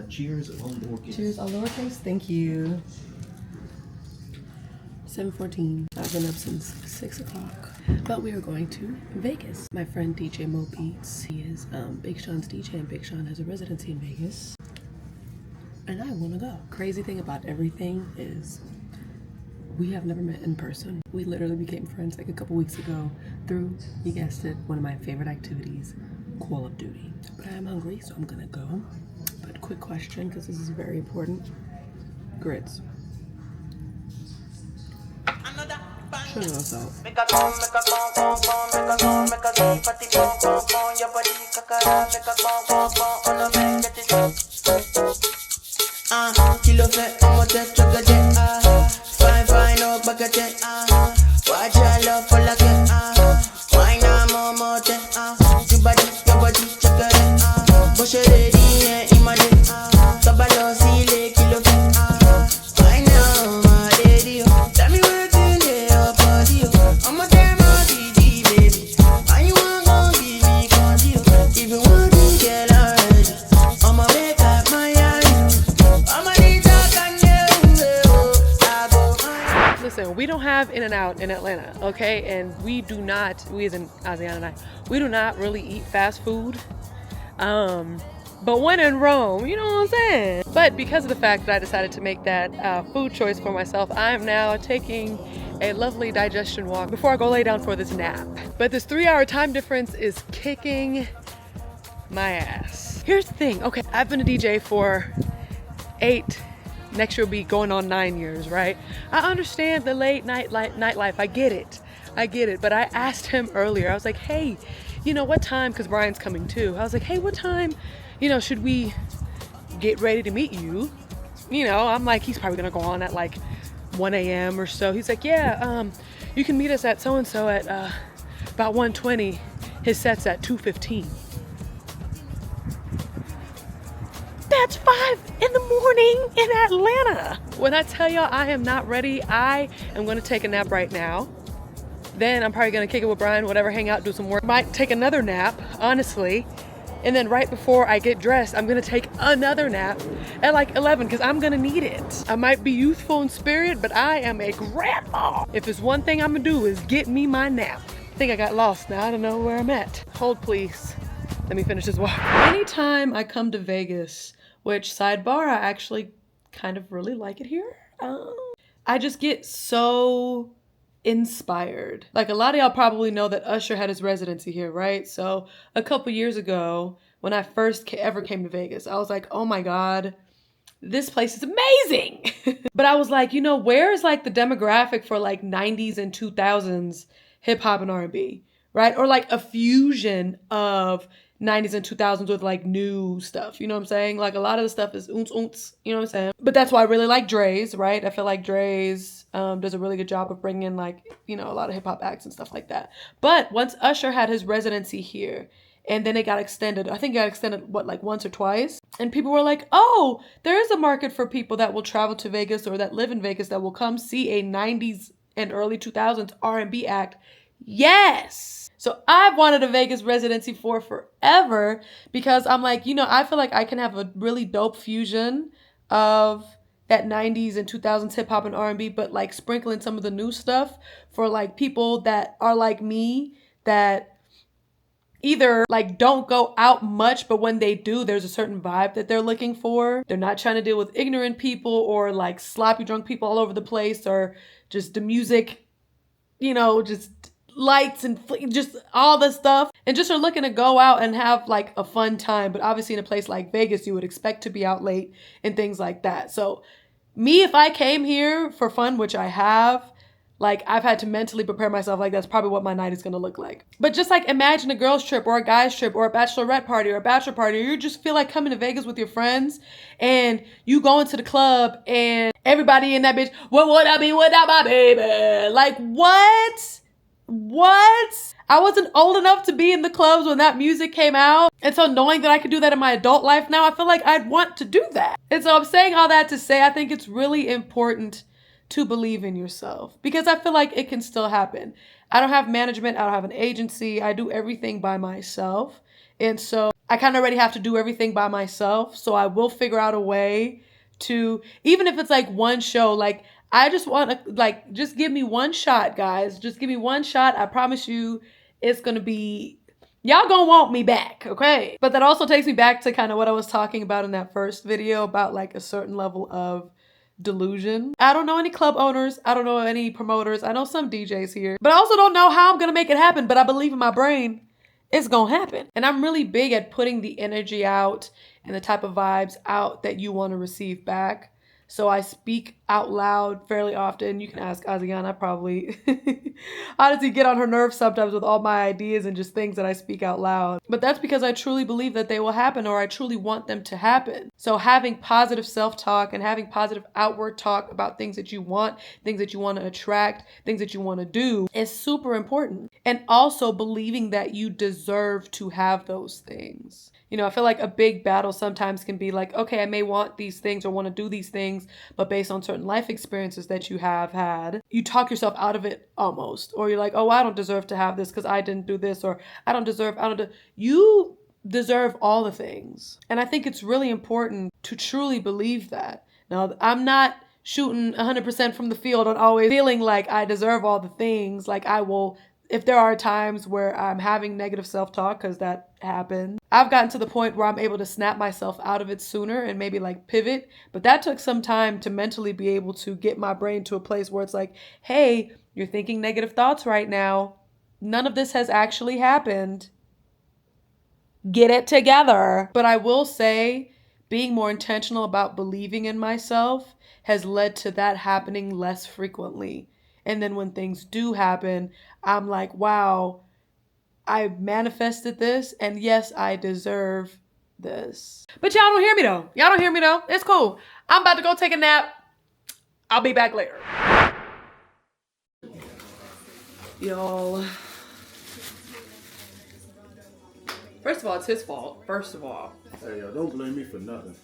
cheers, all lowercase. Cheers, all lowercase. Thank you. 7:14. I've been up since 6 o'clock. But we are going to Vegas. My friend DJ Mo Beatz, he is Big Sean's DJ, and Big Sean has a residency in Vegas. And I want to go. Crazy thing about everything is we have never met in person. We literally became friends like a couple weeks ago through, you guessed it, one of my favorite activities, Call of Duty. But I am hungry, so I'm gonna go. But quick question, because this is very important. Grits. Sugar or salt? Kilo fait on test chocolate fine no baguette watch your love for like wine I'm more your body chocolate push it ready imagine tabalo sile kilo fait I know my lady tell me where to lay your body I'm a damn baby and you want gon' give me condy if you want to get already I'ma make up my Listen, we don't have In-N-Out in Atlanta, okay? And we do not, we as in Asiana and I, we do not really eat fast food. But when in Rome, you know what I'm saying? But because of the fact that I decided to make that food choice for myself, I am now taking a lovely digestion walk before I go lay down for this nap. But this 3-hour time difference is kicking my ass. Here's the thing, okay, I've been a DJ for 8, next year will be going on 9 years, right? I understand the late night nightlife, I get it, but I asked him earlier, I was like, hey, you know, what time, because Brian's coming too, I was like, hey, what time, you know, should we get ready to meet you? You know, I'm like, he's probably gonna go on at like 1 a.m. or so. He's like, yeah, you can meet us at so-and-so at about 1:20, his set's at 2:15. That's 5 in the morning in Atlanta. When I tell y'all I am not ready, I am gonna take a nap right now. Then I'm probably gonna kick it with Brian, whatever, hang out, do some work. Might take another nap, honestly. And then right before I get dressed, I'm gonna take another nap at like 11, because I'm gonna need it. I might be youthful in spirit, but I am a grandma. If it's one thing I'm gonna do is get me my nap. I think I got lost now, I don't know where I'm at. Hold please, let me finish this walk. Anytime I come to Vegas, which sidebar, I actually kind of really like it here. I just get so inspired. Like a lot of y'all probably know that Usher had his residency here, right? So a couple years ago, when I first ever came to Vegas, I was like, oh my God, this place is amazing. But I was like, you know, where is like the demographic for like 90s and 2000s hip hop and R&B, right? Or like a fusion of 90s and 2000s with like new stuff, you know what I'm saying? Like a lot of the stuff is oons, you know what I'm saying? But that's why I really like Dre's, right? I feel like Dre's does a really good job of bringing in like, you know, a lot of hip hop acts and stuff like that. But once Usher had his residency here and then it got extended, I think it got extended, what, like once or twice? And people were like, oh, there is a market for people that will travel to Vegas or that live in Vegas that will come see a 90s and early 2000s R&B act. Yes. So I've wanted a Vegas residency for forever because I'm like, you know, I feel like I can have a really dope fusion of that 90s and 2000s hip hop and R&B, but like sprinkling some of the new stuff for like people that are like me, that either like don't go out much, but when they do, there's a certain vibe that they're looking for. They're not trying to deal with ignorant people or like sloppy drunk people all over the place, or just the music, you know, just lights and just all the stuff, and just are looking to go out and have like a fun time. But obviously in a place like Vegas, you would expect to be out late and things like that. So me, if I came here for fun, which I have, like I've had to mentally prepare myself, like that's probably what my night is gonna look like. But just like imagine a girl's trip or a guy's trip or a bachelorette party or a bachelor party, or you just feel like coming to Vegas with your friends and you go into the club and everybody in that bitch, what would I be without my baby? Like what? I wasn't old enough to be in the clubs when that music came out. And so knowing that I could do that in my adult life now, I feel like I'd want to do that. And so I'm saying all that to say, I think it's really important to believe in yourself, because I feel like it can still happen. I don't have management. I don't have an agency. I do everything by myself. And so I kind of already have to do everything by myself. So I will figure out a way to, even if it's like one show, like I just want to, like, just give me one shot, guys. Just give me one shot. I promise you it's going to be, y'all gonna want me back, okay? But that also takes me back to kind of what I was talking about in that first video about like a certain level of delusion. I don't know any club owners. I don't know any promoters. I know some DJs here, but I also don't know how I'm gonna make it happen, but I believe in my brain it's gonna happen. And I'm really big at putting the energy out and the type of vibes out that you want to receive back. So I speak out loud fairly often. You can ask Aziana probably. Honestly, get on her nerves sometimes with all my ideas and just things that I speak out loud. But that's because I truly believe that they will happen, or I truly want them to happen. So having positive self-talk and having positive outward talk about things that you want, things that you want to attract, things that you want to do is super important. And also believing that you deserve to have those things. You know, I feel like a big battle sometimes can be like, okay, I may want these things or want to do these things, but based on certain life experiences that you have had, you talk yourself out of it almost. Or you're like, oh, I don't deserve to have this because I didn't do this, or you deserve all the things. And I think it's really important to truly believe that. Now, I'm not shooting 100% from the field on always feeling like I deserve all the things. Like I will, if there are times where I'm having negative self-talk, because that happens, I've gotten to the point where I'm able to snap myself out of it sooner and maybe like pivot. But that took some time to mentally be able to get my brain to a place where it's like, hey, you're thinking negative thoughts right now. None of this has actually happened. Get it together. But I will say, being more intentional about believing in myself has led to that happening less frequently. And then when things do happen, I'm like, wow, I manifested this, and yes, I deserve this. But y'all don't hear me though. Y'all don't hear me though. It's cool. I'm about to go take a nap. I'll be back later. Y'all. First of all, it's his fault. First of all. Hey, yo, don't blame me for nothing.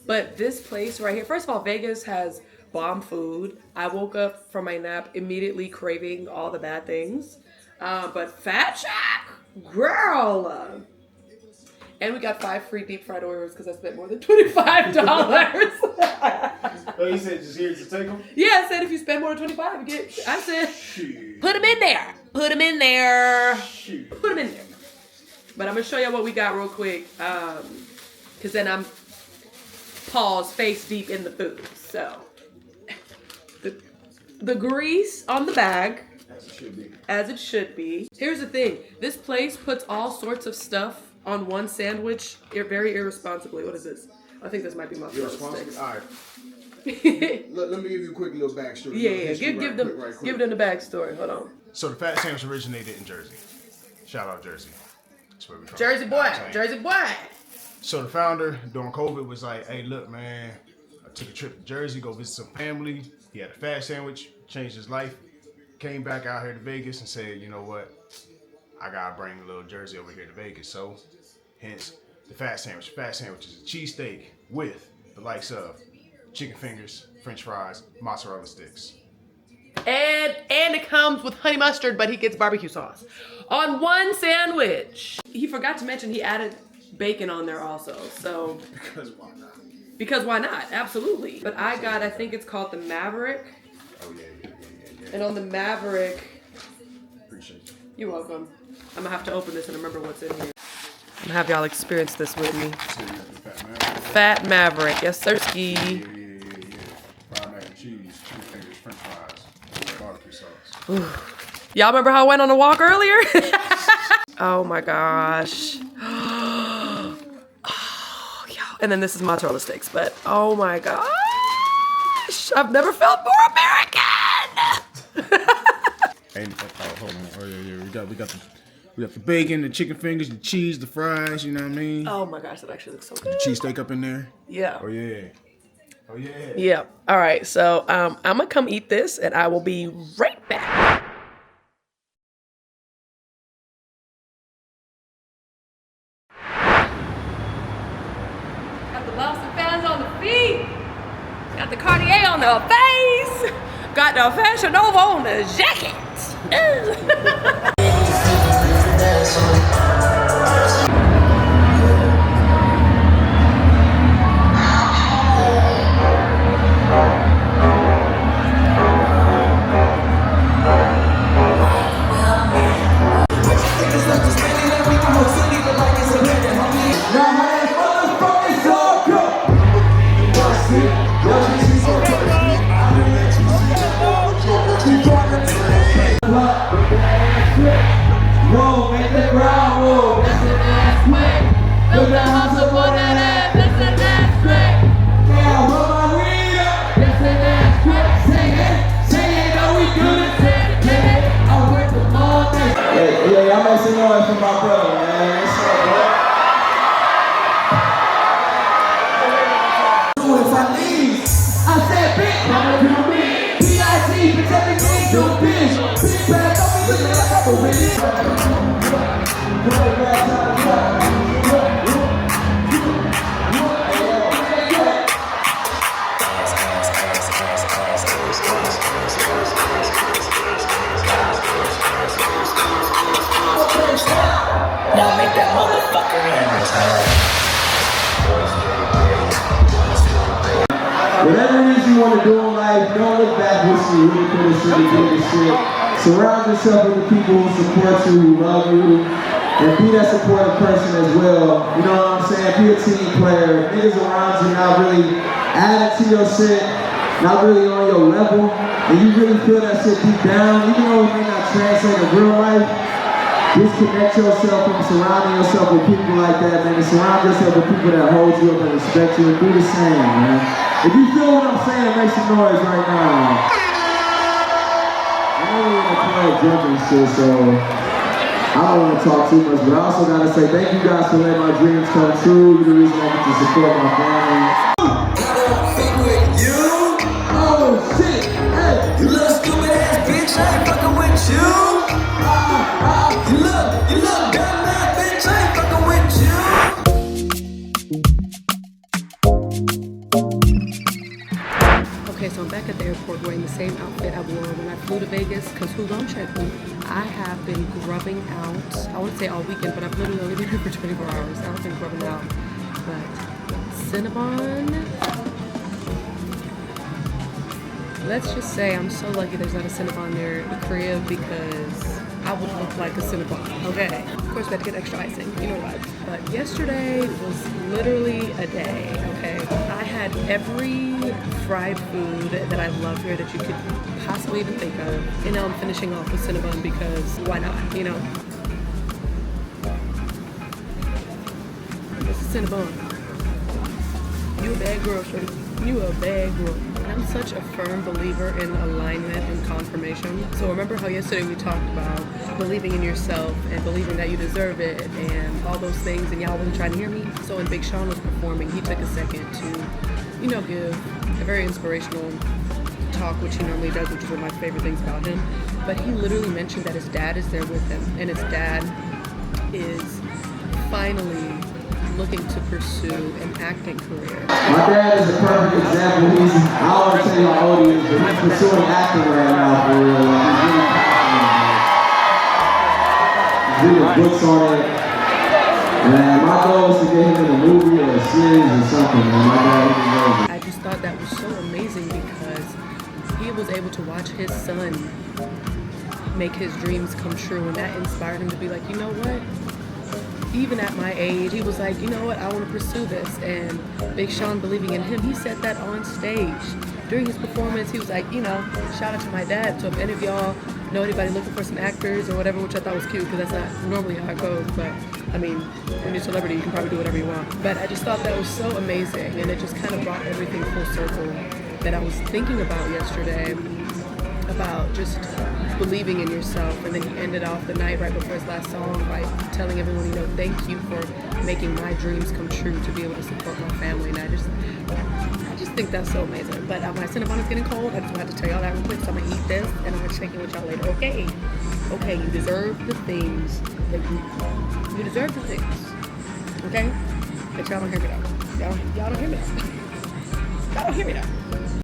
But this place right here, first of all, Vegas has bomb food. I woke up from my nap immediately craving all the bad things. But Fat Shack, girl. And we got 5 free deep fried Oreos because I spent more than $25. Oh, you said just here to take them? Yeah, I said if you spend more than $25, you get. I said, Shoot. put them in there. Put them in there. Shoot. Put them in there. But I'm gonna show you what we got real quick, because then I'm paws face deep in the food. So the grease on the bag. As it should be. Here's the thing. This place puts all sorts of stuff on one sandwich very irresponsibly. What is this? I think this might be mozzarella sticks. All right. let me give you a quick little backstory. Yeah. Give them the backstory. Hold on. So the Fat Sandwich originated in Jersey. Shout out Jersey. That's where we're from. Jersey boy. Jersey boy. So the founder during COVID was like, hey, look, man, I took a trip to Jersey, go visit some family. He had a Fat Sandwich, changed his life. Came back out here to Vegas and said, you know what, I gotta bring a little Jersey over here to Vegas. So, hence the Fat Sandwich. Fat Sandwich is a cheesesteak with the likes of chicken fingers, French fries, mozzarella sticks. And it comes with honey mustard, but he gets barbecue sauce on one sandwich. He forgot to mention he added bacon on there also. So Because why not? Because why not? Absolutely. But I think it's called the Maverick. Oh yeah. And on the Maverick, Appreciate you. you're welcome. I'm gonna have to open this and remember what's in here. I'm gonna have y'all experience this with me. So you got the Fat Maverick. Fat Maverick, yes sir ski. Yeah. Fried mac and cheese, chicken fingers, French fries, barbecue sauce. Y'all remember how I went on a walk earlier? Oh my gosh. Oh, y'all. And then this is mozzarella sticks, but oh my gosh. I've never felt more American. And hold on. Oh yeah. We got the bacon, the chicken fingers, the cheese, the fries. You know what I mean? Oh my gosh, that actually looks so good. The cheesesteak up in there. Yeah. Oh yeah. Yeah. All right. So I'm gonna come eat this, and I will be right back. Got the Boston fans on the feet. Got the Cartier on the face. Got the Fashion Nova on the jacket. Now make that motherfucker Whatever it is you want to do in life, don't look back what you really could have, should have, did this shit. Surround yourself with the people who support you, who love you, and be that supportive person as well. You know what I'm saying? Be a team player. Niggas around you not really adding to your shit, not really on your level, and you really feel that shit deep down, even though it may not translate in real life. Disconnect yourself from surrounding yourself with people like that, man, and surround yourself with people that hold you up and respect you, and do the same, man. If you feel what I'm saying, make some noise right now. I know we're in a club drinking shit, so I don't want to talk too much, but I also got to say thank you guys for letting my dreams come true. You're the reason I get to support my family. I don't fuck with you. Oh, shit, hey. You little stupid ass bitch, I ain't fucking with you. You look dumb ass bitch, I ain't fucking with you. Okay, so I'm back at the airport wearing the same outfit I wore when I flew to Vegas, because who don't check me? I have been grubbing out, I wouldn't say all weekend, but I've literally only been here for 24 hours. I've been grubbing out. But Cinnabon, let's just say I'm so lucky there's not a Cinnabon near the crib, because I would look like a Cinnabon, okay? Of course, we had to get extra icing, you know what? But yesterday was literally a day, okay? I had every fried food that I love here that you could possibly even think of. And now I'm finishing off with Cinnabon because why not, you know? This is Cinnabon. You a bad girl, shorty. You a bad girl. I'm such a firm believer in alignment and confirmation. So remember how yesterday we talked about believing in yourself and believing that you deserve it and all those things, and y'all wasn't trying to hear me? So when Big Sean was performing, he took a second to, you know, give a very inspirational talk, which he normally does, which is one of my favorite things about him. But he literally mentioned that his dad is there with him, and his dad is finally looking to pursue an acting career. My dad is a perfect example. I don't want to tell you how old he is, but he's pursuing acting right now for real. He's reading books on it. And my goal is to get him in a movie or a series or something, man. My dad, I just thought that was so amazing because he was able to watch his son make his dreams come true, and that inspired him to be like, you know what? Even at my age, he was like, you know what, I want to pursue this. And Big Sean believing in him, he said that on stage. During his performance, he was like, you know, shout out to my dad. So if any of y'all know anybody looking for some actors or whatever, which I thought was cute because that's not normally how it goes, but I mean, when you're a celebrity, you can probably do whatever you want. But I just thought that was so amazing, and it just kind of brought everything full circle that I was thinking about yesterday, about just believing in yourself. And then he ended off the night right before his last song by telling everyone, you know, thank you for making my dreams come true to be able to support my family. And I just think that's so amazing. But my Cinnabon is getting cold. I just wanted to tell y'all that real quick, so I'm gonna eat this and I'm gonna check in with y'all later. Okay, you deserve the things that you deserve the things. Okay, but y'all don't hear me though. Y'all don't hear me though. Y'all don't hear me though.